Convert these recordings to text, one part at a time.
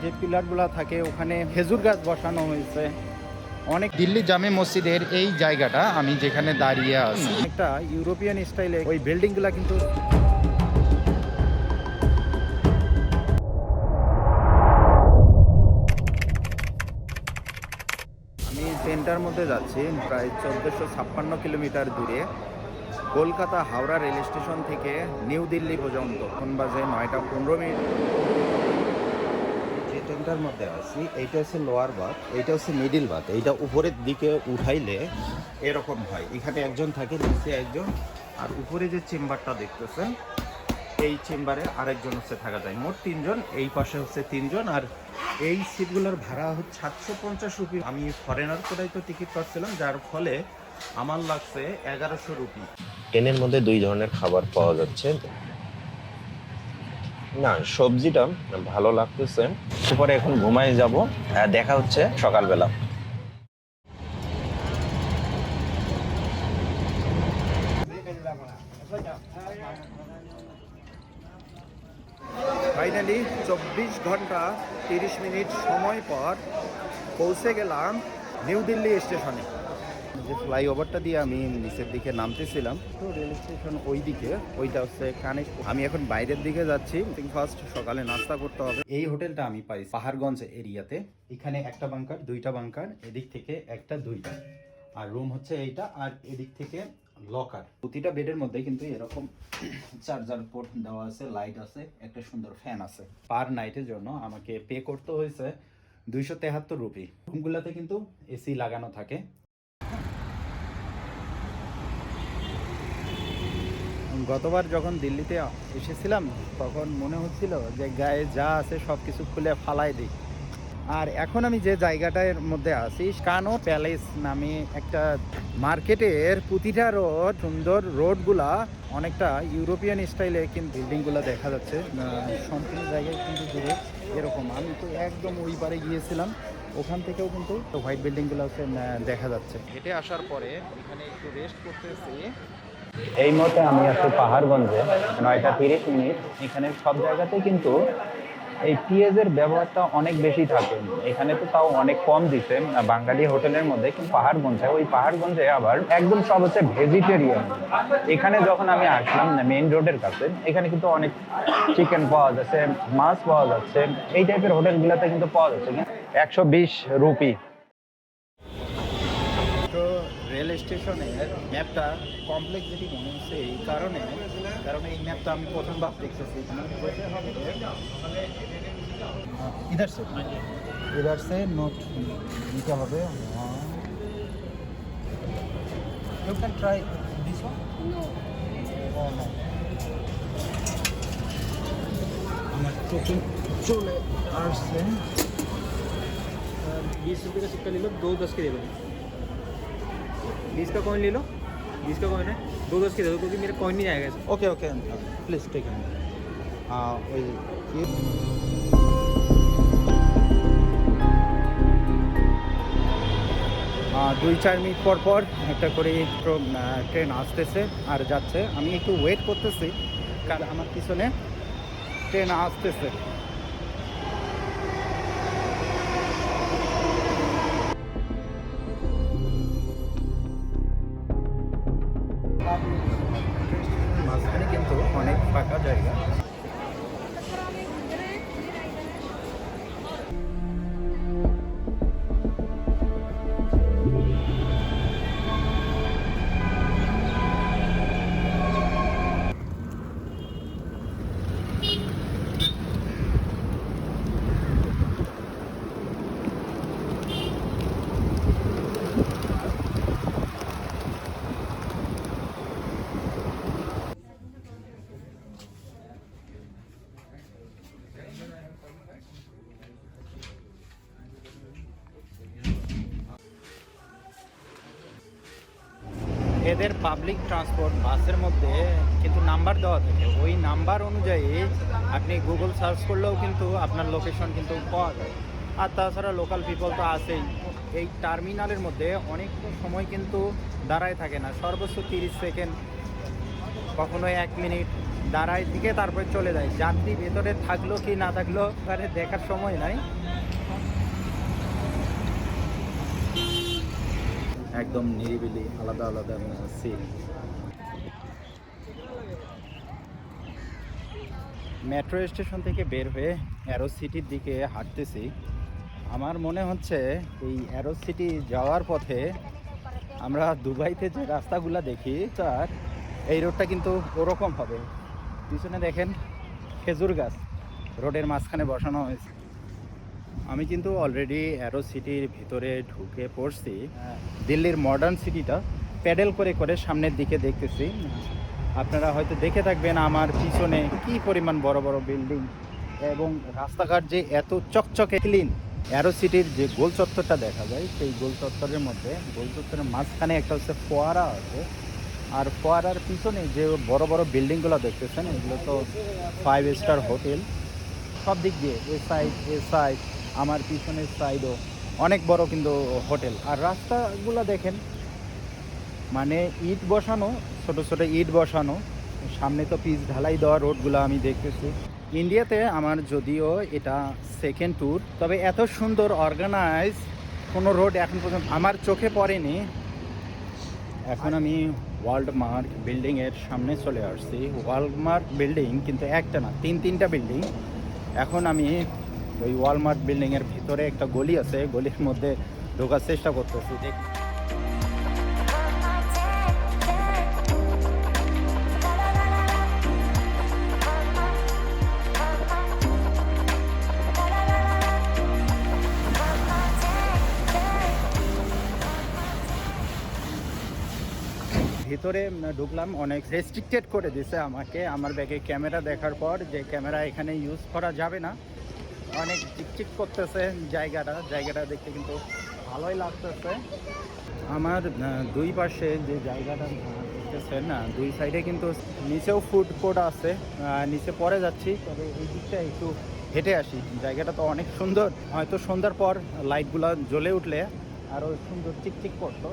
যে পিলারগুলো থাকে ওখানে খেজুর গাছ বসানো হয়েছে অনেক। দিল্লি জামে মসজিদের এই জায়গাটা আমি যেখানে দাঁড়িয়ে আছি একটা ইউরোপিয়ান স্টাইলে ওই বিল্ডিংগুলো কিন্তু। আমি ট্রেনটার মধ্যে যাচ্ছি প্রায় 1456 কিলোমিটার দূরে কলকাতা হাওড়া রেল স্টেশন থেকে নিউ দিল্লি পর্যন্ত। এখন বাজে 9:15। যে ট্রেনটার মধ্যে আছি এইটা হচ্ছে লোয়ার বাথ, এইটা হচ্ছে মিডিল বাথ। এইটা উপরের দিকে উঠাইলে এরকম হয়, এখানে একজন থাকে, নিচে একজন, আর উপরে যে চেম্বারটা দেখতেছেন এই চেম্বারে আরেকজন হচ্ছে থাকা যায়। মোট 3 জন, এই পাশে হচ্ছে 3 জন। আর এই সিটগুলোর ভাড়া হচ্ছে 750 রুপি। আমি ফরেনার কোটাই তো টিকিট পাচ্ছিলাম, যার ফলে আমার লাগছে 1100 রুপি। ট্রেনের মধ্যে 2 ধরনের খাবার পাওয়া যাচ্ছে। না, সবজিটা ভালো লাগতেছে। এরপরে এখন ঘুমায় যাব, দেখা হচ্ছে সকালবেলা। ফাইনালি 24 ঘন্টা 30 মিনিট সময় পর পৌঁছে গেলাম নিউ দিল্লি স্টেশনে। যে ফ্লাইওভারটা দিয়ে আমি নিচের দিকে নামতেছিলাম, তো রেল স্টেশন ওই দিকে, ওইটা হচ্ছে কানেক্ট। আমি এখন বাইরের দিকে যাচ্ছি। ফার্স্ট সকালে নাস্তা করতে হবে। এই হোটেলটা আমি পাই পাহাড়গঞ্জ এরিয়াতে। এখানে একটা বাংকার, 2টা বাংকার, এদিক থেকে একটা, 2টা, আর রুম হচ্ছে এইটা, আর এদিক থেকে লকার। প্রতিটা বেডের মধ্যে কিন্তু এরকম চার্জার পোর্ট দেওয়া আছে, লাইট আছে, একটা সুন্দর ফ্যান আছে। পার নাইটের জন্য আমাকে পে করতে হয়েছে 273 রুপি। রুমগুলোতে কিন্তু এসি লাগানো থাকে। গতবার যখন দিল্লিতে এসেছিলাম তখন মনে হচ্ছিল যে গায়ে যা আছে সব কিছু খুলে ফালাই দিই। আর এখন আমি যে জায়গাটার মধ্যে আছি কানো প্যালেস নামে একটা মার্কেটের প্রতিটা রোড, সুন্দর রোডগুলা অনেকটা ইউরোপিয়ান স্টাইলে কিন্তু বিল্ডিংগুলো দেখা যাচ্ছে। সম্পূর্ণ জায়গায় কিন্তু দূরে এরকম। আমি তো একদম ওই পারে গিয়েছিলাম, ওখান থেকেও কিন্তু হোয়াইট বিল্ডিংগুলো হচ্ছে দেখা যাচ্ছে। হেঁটে আসার পরে এখানে একটু রেস্ট করতেছি। এই মুহূর্তে আমি আছি পাহাড়গঞ্জে, 9:30 মিনিট। এখানে সব জায়গাতেই কিন্তু এই পেঁয়াজের ব্যবহারটা অনেক বেশি থাকে। এখানে তো তাও অনেক কম দিছে বাঙালি হোটেলের মধ্যে, কিন্তু পাহাড়গঞ্জে, ওই পাহাড়গঞ্জে আবার একদম সব হচ্ছে ভেজিটেরিয়ান। এখানে যখন আমি আসলাম মেইন রোডের কাছে, এখানে কিন্তু অনেক চিকেন পাওয়া যাচ্ছে, মাছ পাওয়া যাচ্ছে, এই টাইপের হোটেলগুলোতে কিন্তু পাওয়া যাচ্ছে 120 রুপি। রেল স্টেশনের ম্যাপটা কমপ্লেক্সিটি মনে হচ্ছে এই কারণে, কারণ এই ম্যাপটা আমি প্রথমবার দেখতেছি। इधर से नोट নিতে হবে। You can try this one? No. Oh no. আমার চোখে চলে আসছে। 20 रुपये का सिक्का ले लो, 2 10 के दे दो। 20 का कॉइन ले लो, 20 का कॉइन है, 2 10 के दे दो, क्योंकि मेरा कॉइन नहीं आएगा इसमें। Okay okay please take it. ওই 2-4 মিনিট পর পর একটা করে ট্রেন আসতেছে আর যাচ্ছে। আমি একটু ওয়েট করতেছি কারণ আমার পিছনে ট্রেন আসতেছে। মাঝখানে কিন্তু অনেক ফাঁকা জায়গা। এদের পাবলিক ট্রান্সপোর্ট বাসের মধ্যে কিন্তু নাম্বার দেওয়া থাকে, ওই নাম্বার অনুযায়ী আপনি গুগল সার্চ করলেও কিন্তু আপনার লোকেশন কিন্তু পাওয়া যায়। আর তাছাড়া লোকাল পিপল তো আছেই। এই টার্মিনালের মধ্যে অনেকটা সময় কিন্তু দাঁড়ায় থাকে না, সর্বোচ্চ 30 সেকেন্ড, কখনো 1 মিনিট, দাঁড়ায় থেকে তারপরে চলে যায়। যাত্রী ভেতরে থাকলো কি না থাকলো তারে দেখার সময় নাই। একদম নিরিবিলি, আলাদা আলাদা সিন। মেট্রো স্টেশন থেকে বের হয়ে অ্যারো সিটির দিকে হাঁটতেছি। আমার মনে হচ্ছে এই অ্যারো সিটি যাওয়ার পথে আমরা দুবাইতে যে রাস্তাগুলো দেখি তার এই রোডটা কিন্তু ওরকম হবে। পিছনে দেখেন খেজুর গাছ রোডের মাঝখানে বসানো হয়েছে। আমি কিন্তু অলরেডি অ্যারো সিটির ভিতরে ঢুকে পড়ছি। দিল্লির মডার্ন সিটিটা প্যাডেল করে করে সামনের দিকে দেখতেছি। আপনারা হয়তো দেখে থাকবেন আমার পিছনে কি পরিমাণ বড় বড় বিল্ডিং এবং রাস্তাঘাট যে এত চকচকে ক্লিন। অ্যারো সিটির যে গোল চত্বরটা দেখা যায় সেই গোল চত্বরের মধ্যে গোল চত্বরের মাঝখানে একটা হচ্ছে ফোয়ারা আছে। আর ফোয়ারার পিছনে যে বড় বড় বিল্ডিংগুলো দেখতেছেন এগুলো তো 5 স্টার হোটেল। সব দিক দিয়ে এ সাইড আমার পিছনের সাইডও অনেক বড় কিন্তু হোটেল। আর রাস্তাগুলো দেখেন মানে ইট বসানো, ছোট ছোট ইট বসানো। সামনে তো পিচ ঢালাই দেওয়া রোডগুলো আমি দেখতেছি। ইন্ডিয়াতে আমার যদিও এটা সেকেন্ড ট্যুর, তবে এত সুন্দর অর্গানাইজ কোনো রোড এখন পর্যন্ত আমার চোখে পড়েনি। এখন আমি ওয়ার্ল্ডমার্ক বিল্ডিংয়ের সামনে চলে আসছি। ওয়ার্ল্ডমার্ক বিল্ডিং কিন্তু একটা না, তিনটা বিল্ডিং। এখন আমি ওই ওয়ালমার্ট বিল্ডিংয়ের ভিতরে একটা গলি আছে, গলির মধ্যে ঢোকার চেষ্টা করতেছি। দেখি ভিতরে ঢুকলাম, অনেক রেস্ট্রিক্টেড করে দিছে আমাকে আমার ব্যাগে ক্যামেরা দেখার পর, যে ক্যামেরা এখানে ইউজ করা যাবে না। অনেক চিকচিক করতেছে জায়গাটা দেখতে কিন্তু ভালোই লাগতেছে। আমার দুই পাশে যে জায়গাটা দেখতেছেন না, দুই সাইডে কিন্তু নিচেও ফুড কোর্ট আছে। নিচে পরে যাচ্ছি, তবে এই দিকটা একটু হেঁটে আসি। জায়গাটা তো অনেক সুন্দর, হয়তো সন্ধ্যার পর লাইটগুলো জ্বলে উঠলে আরও সুন্দর চিকচিক করতো।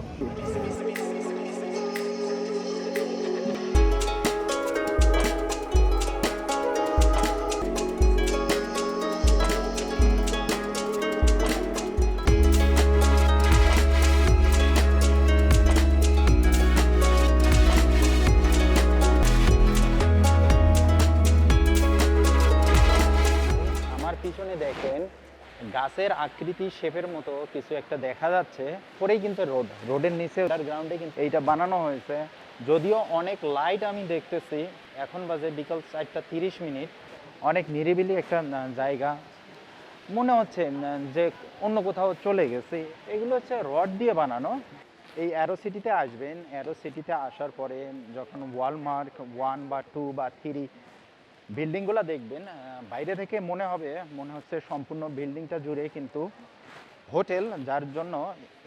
পিছনে দেখেন গাছের আকৃতি শেপের মতো কিছু একটা দেখা যাচ্ছে। পরেই কিন্তু রোডের নিচে গ্রাউন্ডে কিন্তু এইটা বানানো হয়েছে। যদিও অনেক লাইট আমি দেখতেছি। এখন বাজে বিকাল 4:30। অনেক নিরিবিলি একটা জায়গা, মনে হচ্ছে যে অন্য কোথাও চলে গেছে। এগুলো হচ্ছে রড দিয়ে বানানো। এই অ্যারো সিটিতে আসবেন, অ্যারো সিটিতে আসার পরে যখন ওয়ালমার্ক 1 বা 2 বা 3 বিল্ডিংগুলো দেখবেন, বাইরে থেকে মনে হচ্ছে সম্পূর্ণ বিল্ডিংটা জুড়ে কিন্তু হোটেল, যার জন্য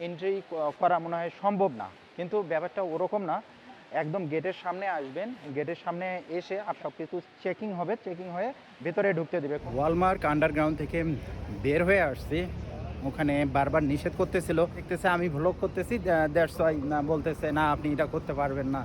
এন্ট্রি করা মনে হয় সম্ভব না। কিন্তু ব্যাপারটা ওরকম না। একদম গেটের সামনে আসবেন, গেটের সামনে এসে আর সব কিছু চেকিং হয়ে ভেতরে ঢুকতে দেবে। ওয়ালমার্ক আন্ডারগ্রাউন্ড থেকে বের হয়ে আসছি। ওখানে বারবার নিষেধ করতেছিল, দেখতেছে আমি ভ্লগ করতেছি, দ্যাটস ওয়াই না বলতেছে না আপনি এটা করতে পারবেন না।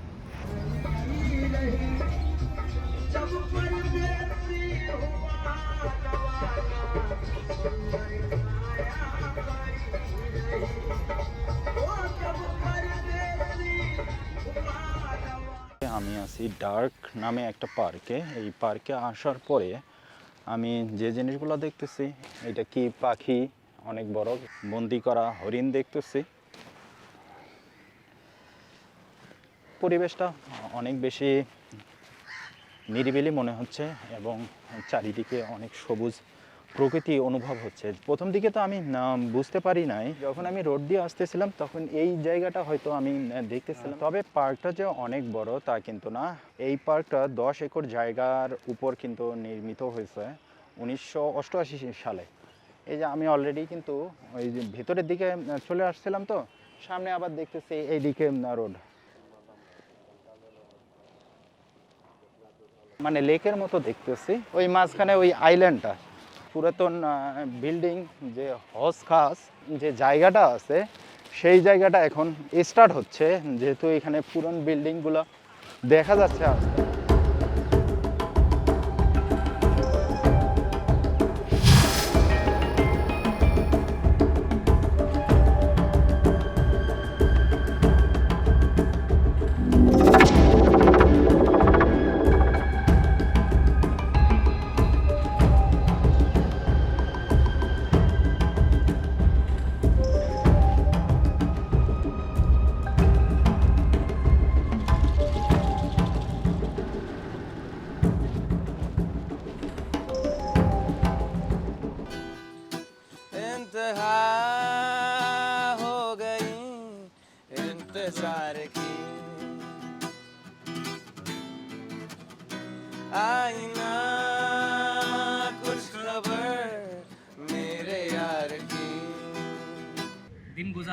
আমি আছি ডার্ক নামে একটা পার্কে। এই পার্কে আসার পরে আমি যে জিনিসগুলো দেখতেছি, এটা কি পাখি, অনেক বড় বন্দি করা হরিণ দেখতেছি। পরিবেশটা অনেক বেশি নিরিবিলি মনে হচ্ছে এবং চারিদিকে অনেক সবুজ প্রকৃতি অনুভব হচ্ছে। প্রথম দিকে তো আমি বুঝতে পারি নাই, যখন আমি রোড দিয়ে আসতেছিলাম তখন এই জায়গাটা হয়তো আমি দেখতেছিলাম। তবে পার্কটা যে অনেক বড় তা কিন্তু না। এই পার্কটা 10 একর জায়গার উপর কিন্তু নির্মিত হয়েছে 1988 সালে। এই যে আমি অলরেডি কিন্তু ওই যে ভেতরের দিকে চলে আসছিলাম, তো সামনে আবার দেখতেছি এইদিকে রোড, মানে লেকের মতো দেখতেছি। ওই মাঝখানে ওই আইল্যান্ডটা, পুরাতন বিল্ডিং যে হজ খাস যে জায়গাটা আছে সেই জায়গাটা এখন স্টার্ট হচ্ছে, যেহেতু এখানে পুরনো বিল্ডিংগুলো দেখা যাচ্ছে।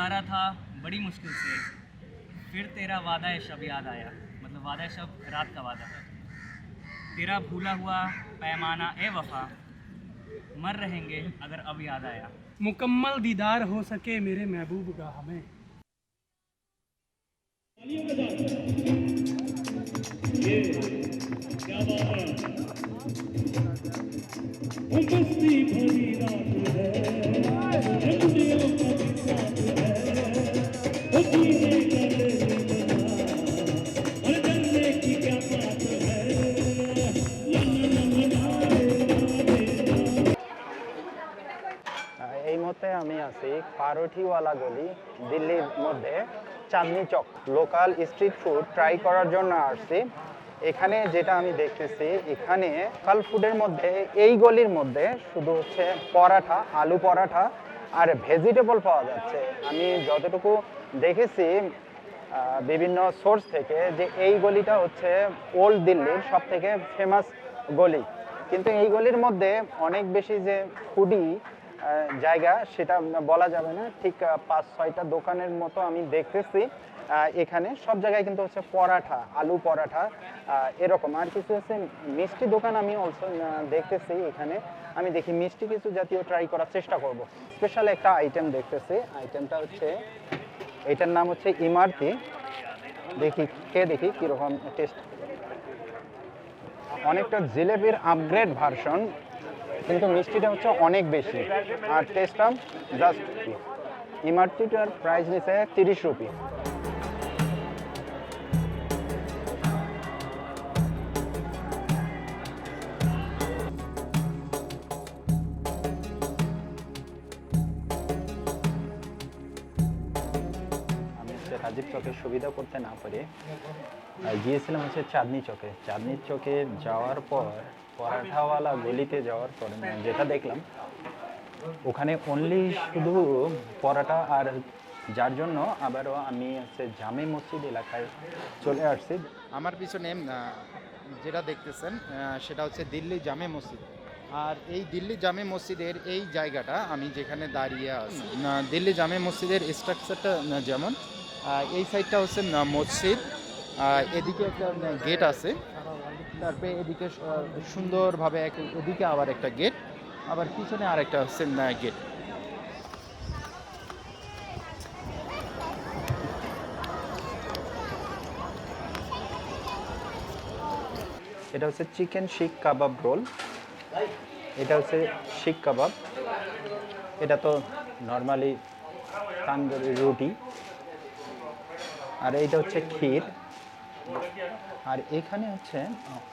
गुजारा था बड़ी मुश्किल से, फिर तेरा वादा ए शब याद आया, मतलब वादा ए शब रात का वादा, तेरा भूला हुआ पैमाना ए वफा, मर रहेंगे अगर अब याद आया। मुकम्मल दीदार हो सके मेरे महबूब का हमें। এই মুহূর্তে আমি আছি পারোঠিওয়ালা গলি, দিল্লির মধ্যে Chandni Chowk. Local street food try করার জন্য আসছি। এখানে যেটা আমি দেখতেছি, এখানে লোকাল ফুডের মধ্যে এই গলির মধ্যে শুধু হচ্ছে পরাঠা, আলু পরাঠা আর ভেজিটেবল পাওয়া যাচ্ছে। আমি যতটুকু দেখেছি বিভিন্ন সোর্স থেকে, যে এই গলিটা হচ্ছে ওল্ড দিল্লির সব থেকে ফেমাস গলি। কিন্তু এই গলির মধ্যে অনেক বেশি যে ফুডি জায়গা সেটা বলা যাবে না, ঠিক 5-6টা দোকানের মতো আমি দেখতেছি। এখানে সব জায়গায় কিন্তু হচ্ছে পরাঠা, আলু পরাঠা এরকম। আর কিছু হচ্ছে মিষ্টি দোকান আমি অলসো দেখতেছি এখানে। আমি দেখি মিষ্টি কিছু জাতীয় ট্রাই করার চেষ্টা করব। স্পেশাল একটা আইটেম দেখতেছি, আইটেমটা হচ্ছে, এটার নাম হচ্ছে ইমারতি। দেখি দেখি কীরকম টেস্ট। অনেকটা জিলেবির আপগ্রেড ভার্সন, কিন্তু মিষ্টিটা হচ্ছে অনেক বেশি আর টেস্টটা জাস্ট। ইমারতিটার প্রাইস নিচ্ছে 30 রুপি। রাজীব চকের সুবিধা করতে না পারে গিয়েছিলাম হচ্ছে চাঁদনি চকে। চাঁদনি চকে যাওয়ার পর পরাঠাওয়ালা গলিতে যাওয়ার পর যেটা দেখলাম, ওখানে অনলি শুধু পরাঠা। আর যার জন্য আবারও আমি হচ্ছে জামে মসজিদ এলাকায় চলে আসছি। আমার পিছনে যেটা দেখতেছেন সেটা হচ্ছে দিল্লি জামে মসজিদ। আর এই দিল্লি জামে মসজিদের এই জায়গাটা আমি যেখানে দাঁড়িয়ে আছি, দিল্লি জামে মসজিদের স্ট্রাকচারটা যেমন, এই সাইডটা হচ্ছে মসজিদ, এদিকে একটা গেট আছে, তারপরে এদিকে সুন্দরভাবে এদিকে আবার একটা গেট, আবার পিছনে আর একটা হচ্ছে গেট। এটা হচ্ছে চিকেন শিক কাবাব রোল, এটা হচ্ছে শিক কাবাব, এটা তো নর্মালি তান্দুরি রুটি, আর এইটা হচ্ছে ক্ষীর। আর এখানে হচ্ছে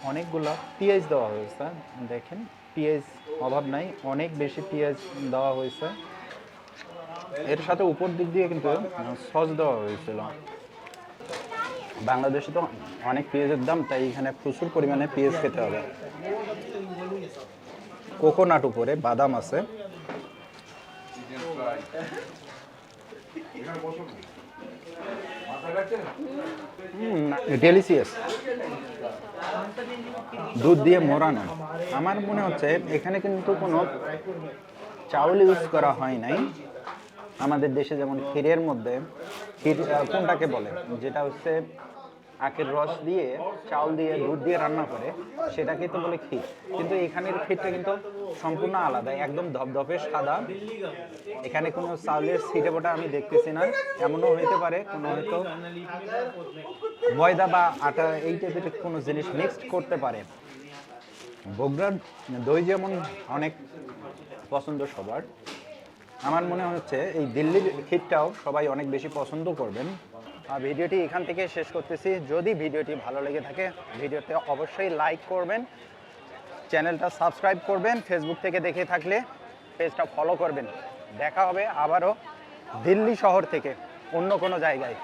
অনেকগুলো পেঁয়াজ দেওয়া হয়েছে, দেখেন পেঁয়াজ অভাব নাই, অনেক বেশি পেঁয়াজ দেওয়া হয়েছে। এর সাথে উপর দিক দিয়ে কিন্তু সস দেওয়া হয়েছিল। বাংলাদেশে তো অনেক পেঁয়াজের দাম, তাই এখানে প্রচুর পরিমাণে পেঁয়াজ খেতে হবে। কোকোনাট উপরে বাদাম আছে। ডেলিসিয়াস, দুধ দিয়ে মোড়ানো। আমার মনে হচ্ছে এখানে কিন্তু কোনো চাউল ইউজ করা হয় নাই। আমাদের দেশে যেমন ক্ষীরের মধ্যে, ক্ষীর কোনটাকে বলে, যেটা হচ্ছে আখের রস দিয়ে, চাউল দিয়ে, দুধ দিয়ে রান্না করে, সেটাকে তো বলে ক্ষীর। কিন্তু এখানের ক্ষীরটা কিন্তু সম্পূর্ণ আলাদা, একদম ধপধপে সাদা। এখানে কোনো চাউলের ছিটেফোঁটা আমি দেখতেছি না। এমনও হইতে পারে কোনো হয়তো ময়দা বা আটা এই টাইপের কোনো জিনিস মিক্সড করতে পারে। বগুড়ার দই যেমন অনেক পছন্দ সবার, আমার মনে হচ্ছে এই দিল্লির ক্ষীরটাও সবাই অনেক বেশি পছন্দ করবেন। ভিডিওটি এখান থেকে শেষ করতেছি। যদি ভিডিওটি ভালো লেগে থাকে, ভিডিওতে অবশ্যই লাইক করবেন, চ্যানেলটা সাবস্ক্রাইব করবেন, ফেসবুক থেকে দেখে থাকলে পেজটা ফলো করবেন। দেখা হবে আবারও দিল্লি শহর থেকে অন্য কোনো জায়গায়।